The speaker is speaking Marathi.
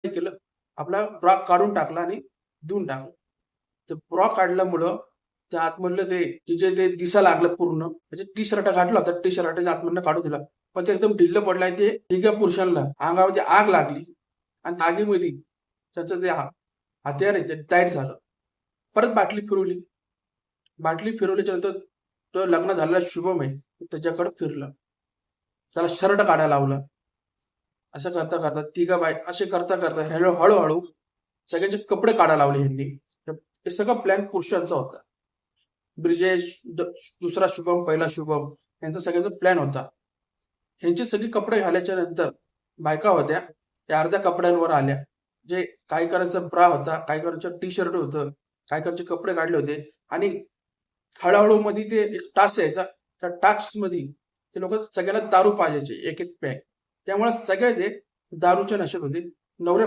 केलं, आपला फ्रॉक काढून टाकला आणि देऊन टाकलं. ते फ्रॉक काढल्यामुळं त्या आतमधलं तिचे ते दिसा लागलं पूर्ण. म्हणजे टी शर्ट घातला होता, टी शर्टाच्या आतमधनं काढून दिला. पण ते एकदम ढिल्लं पडलं आणि ते तिघा पुरुषांना अंगामध्ये आग लागली आणि आगीमध्ये त्याचं ते हत्यार आहे ते टाईट झालं. परत बाटली फिरवली. बाटली फिरवल्याच्या नंतर तो लग्न झालेला शुभम आहे, त्याच्याकडे फिरलं. त्याला शर्ट काढायला लावला. असं करता करता तिघा बाय असे करता करता हळूहळू सगळ्यांचे कपडे काढायला लावले ह्यांनी. हे सगळं प्लॅन पुरुषांचा होता. ब्रिजेश, दुसरा शुभम, पहिला शुभम यांचा सगळ्यांचा प्लॅन होता. ह्यांचे सगळे कपडे घालायच्या नंतर बायका होत्या त्या अर्ध्या कपड्यांवर आल्या. जे काही करांचा ब्रा होता, काही करांचं टी शर्ट होतं, काही करांचे कपडे काढले होते आणि हळूहळू मध्ये ते एक टास्क यायचा. त्या टास्क मध्ये ते लोक सगळ्यांना दारू पाजायचे एक एक पॅक. त्यामुळे सगळे ते दारूच्या नशेत होते. नवरे